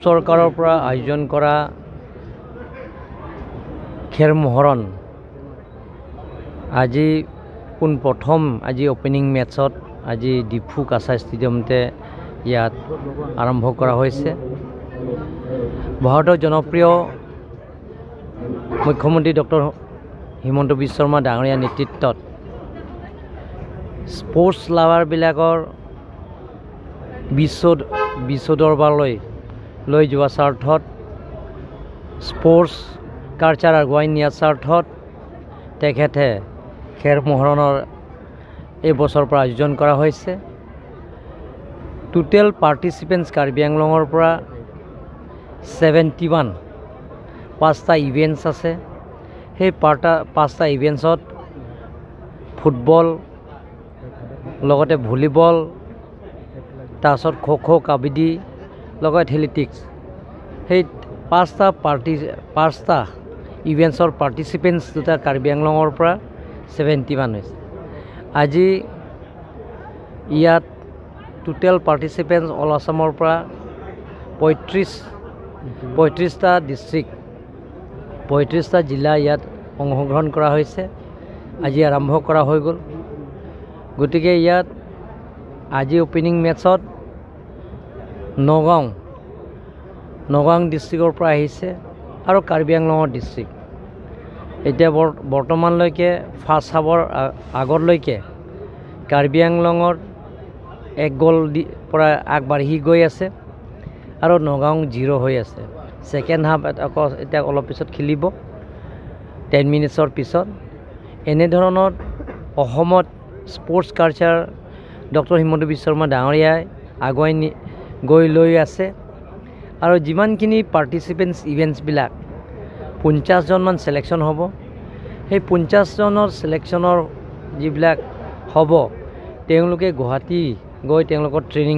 চৰকাৰৰ পৰা আয়োজন কৰা খেল মহৰণ আজি পোনপ্ৰথম আজি অপেনিং মেটছত আজি ডিফু কাছা ষ্টেডিয়ামতে ইয়াত আৰম্ভ কৰা হৈছে। ভাৰতৰ জনপ্ৰিয় মুখ্যমন্ত্ৰী ডক্টৰ হিমন্ত বিশ্ব শৰ্মা ডাঙৰীয়াৰ নেতৃত্বত স্পৰ্টছ লাভাৰবিলাকৰ বিশ্ব দৰবাৰলৈ লৈ যোৱা স্বাৰ্থত স্পৰ্টছ কালচাৰ আগুৱাই নিয়াৰ স্বাৰ্থত তেখেতে খেল মহৰণৰ এই বছৰৰ পৰা আয়োজন কৰা হৈছে। টোটেল পাৰ্টিচিপেণ্টছ কাৰ্বি আংলঙৰ পৰা 71 পাঁচটা ইভেণ্টছ আছে। সেই পাঁচটা ইভেণ্টছত ফুটবল লগতে ভলীবল তাৰপিছত খো কাবাডী লগত এথলেটিক্স সেই পাঁচটা ইভেণ্টছৰ পাৰ্টিচিপেণ্টছ দুটা কাৰ্বি আংলঙৰ পৰা 71 হৈছে। আজি ইয়াত টোটেল পাৰ্টিচিপেণ্টছ অল আছামৰ পৰা 35টা ডিষ্ট্ৰিক্ট 35টা জিলা ইয়াত অংশগ্ৰহণ কৰা হৈছে। আজি আৰম্ভ কৰা হৈ গ'ল। গতিকে ইয়াত আজি অপেনিং মেটছত নগাঁও ডিষ্ট্ৰিক্টৰ পৰা আহিছে আৰু কাৰ্বি আংলঙৰ ডিষ্ট্ৰিক্ট। এতিয়া বৰ্তমানলৈকে ফাৰ্ষ্ট হাফৰ আগলৈকে কাৰ্বি আংলঙৰ 1 গ'ল পৰা আগবাঢ়ি গৈ আছে আৰু নগাঁও 0 হৈ আছে। ছেকেণ্ড হাফ এতিয়া অলপ পিছত খেলিব 10 মিনিটছৰ পিছত। এনেধৰণৰ অসমত sports culture doctor Himanta Biswa Sarma ডাঙৰীয়াই আগুৱাই গৈ লৈ আছে আৰু যিমানখিনি পাৰ্টিচিপেণ্টছ ইভেণ্টছবিলাক 50জনমান ছিলেকশ্যন হ'ব। সেই 50জনৰ ছিলেকশ্যনৰ যিবিলাক হ'ব তেওঁলোকে গুৱাহাটী গৈ তেওঁলোকৰ ট্ৰেইনিং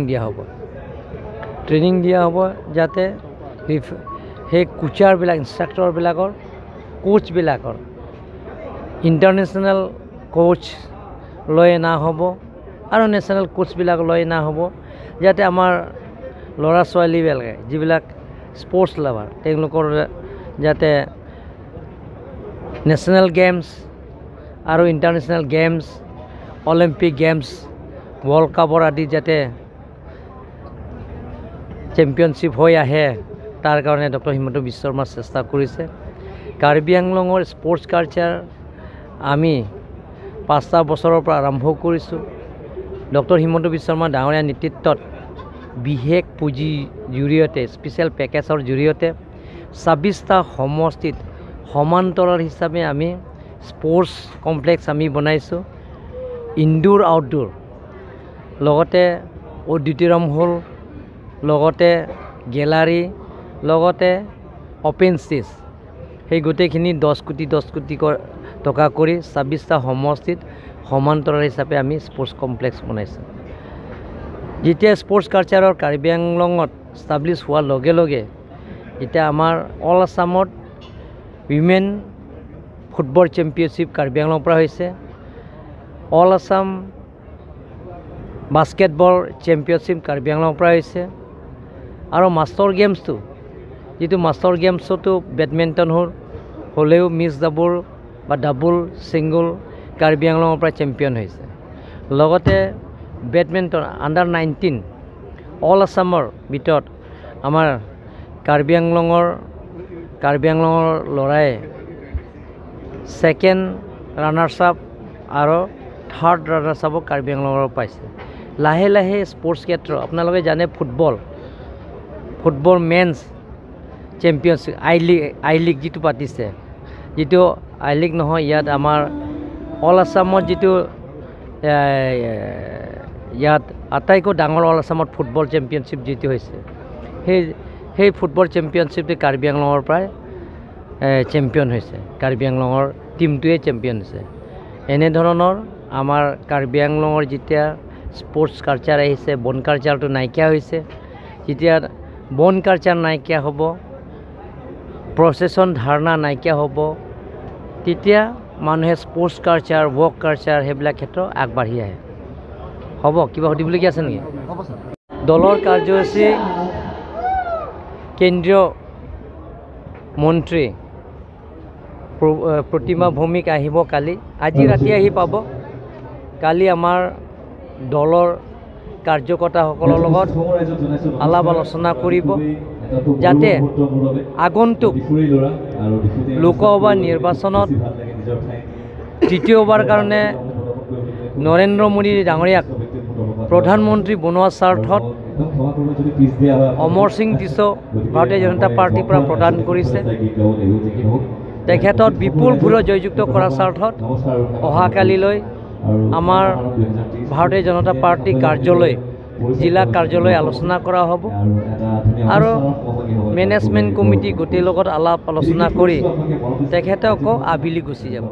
দিয়া হ'ব যাতে সেই ইনষ্ট্ৰাক্টৰবিলাকৰ কোচবিলাকৰ ইণ্টাৰনেশ্যনেল কোচ লৈ অনা হ'ব আৰু নেশ্যনেল কোচবিলাক লৈ অনা হ'ব যাতে আমাৰ ল'ৰা ছোৱালীবিলাকে যিবিলাক স্পৰ্টছ লাভাৰ তেওঁলোকৰ যাতে নেশ্যনেল গেমছ আৰু international games Olympic games world কাপৰ আদি যাতে চেম্পিয়নশ্বিপ হৈ আহে তাৰ কাৰণে ডক্টৰ হিমন্ত বিশ্ব শৰ্মা চেষ্টা কৰিছে। কাৰ্বি আংলঙৰ স্পৰ্টছ কালচাৰ আমি 5টা বছৰৰ পৰা আৰম্ভ কৰিছোঁ। ডক্টৰ হিমন্ত বিশ্ব শৰ্মা ডাঙৰীয়াৰ নেতৃত্বত বিশেষ পুঁজিৰ জৰিয়তে স্পেচিয়েল পেকেজৰ জৰিয়তে 26টা সমষ্টিত সমান্তৰাল হিচাপে আমি স্পৰ্টছ কমপ্লেক্স আমি বনাইছোঁ। ইনডোৰ আউটডোৰ লগতে অডিটৰিয়াম হল লগতে গেলাৰী লগতে অপেন ষ্টেজ সেই গোটেইখিনি 10 কোটি টকা কৰি 26টা সমষ্টিত সমান্তৰাল হিচাপে আমি স্পৰ্টছ কমপ্লেক্স বনাইছোঁ। যেতিয়া স্পৰ্টছ কালচাৰৰ কাৰ্বি আংলঙত ষ্টাব্লিছ হোৱাৰ লগে লগে এতিয়া আমাৰ অল আছামত উইমেন ফুটবল চেম্পিয়নশ্বিপ কাৰ্বি আংলঙৰ পৰা হৈছে। All Assam basketball championship Karbi আংলঙৰ পৰা হৈছে আৰু মাষ্টৰ গেমছটো যিটো মাষ্টৰ গেমছতো বেডমিণ্টন হ'লেও মিক্স ডাবল বা ডাবল ছিংগল কাৰ্বি আংলঙৰ পৰা চেম্পিয়ন হৈছে। লগতে বেডমিণ্টন আণ্ডাৰ 19 অল আছামৰ ভিতৰত আমাৰ কাৰ্বি আংলঙৰ ল'ৰাই ছেকেণ্ড ৰানাৰ্ছ আপ আৰু থাৰ্ড ৰানাৰ্ছ আপক কাৰ্বি আংলঙৰ পাইছে। লাহে লাহে স্পৰ্টছ ক্ষেত্ৰ আপোনালোকে জানে ফুটবল মেন্স চেম্পিয়নশ্বিপ আই লিগ যিটো পাতিছে, যিটো আই লিগ নহয় ইয়াত আমাৰ অল আছামত যিটো ইয়াত আটাইতকৈ ডাঙৰ অল আছামত ফুটবল চেম্পিয়নশ্বিপ যিটো হৈছে সেই ফুটবল চেম্পিয়নশ্বিপটো কাৰ্বি আংলঙৰ পৰাই চেম্পিয়ন হৈছে। কাৰ্বি আংলঙৰ টিমটোৱে চেম্পিয়ন হৈছে। এনেধৰণৰ আমাৰ কাৰ্বি আংলঙৰ যেতিয়া স্পৰ্টছ কালচাৰ আহিছে, বন কালচাৰটো নাইকিয়া হৈছে। যেতিয়া বন কালচাৰ নাইকিয়া হ'ব, প্ৰচেছন ধাৰণা নাইকিয়া হ'ব, তেতিয়া মানুহে স্পৰ্টছ কালচাৰ ৱৰ্ক কালচাৰ সেইবিলাক ক্ষেত্ৰত আগবাঢ়ি আহে। হ'ব কিবা সুধিবলগীয়া আছে নেকি? দলৰ কাৰ্যসূচী কেন্দ্ৰীয় মন্ত্ৰী প্ৰতিমা ভৌমিক আহিব কালি, আজি ৰাতি আহি পাব। কালি আমাৰ দলৰ কাৰ্যকৰ্তাসকলৰ লগত আলাপ আলোচনা কৰিব, যাতে আগন্তুক লোকসভা নিৰ্বাচনত তৃতীয়বাৰ কাৰণে নৰেন্দ্ৰ মোদী ডাঙৰীয়াক প্ৰধানমন্ত্ৰী বনোৱাৰ স্বাৰ্থত অমৰ সিং টিছো ভাৰতীয় জনতা পাৰ্টীৰ পৰা প্ৰদান কৰিছে। তেখেতক বিপুল ভোটত জয়যুক্ত কৰাৰ স্বাৰ্থত অহাকালিলৈ আমাৰ ভাৰতীয় জনতা পাৰ্টী কাৰ্যালয়, জিলা কাৰ্যালয় আলোচনা কৰা হ'ব আৰু মেনেজমেণ্ট কমিটি গোটেই লগত আলাপ আলোচনা কৰি তেখেতে আকৌ আবেলি গুচি যাব।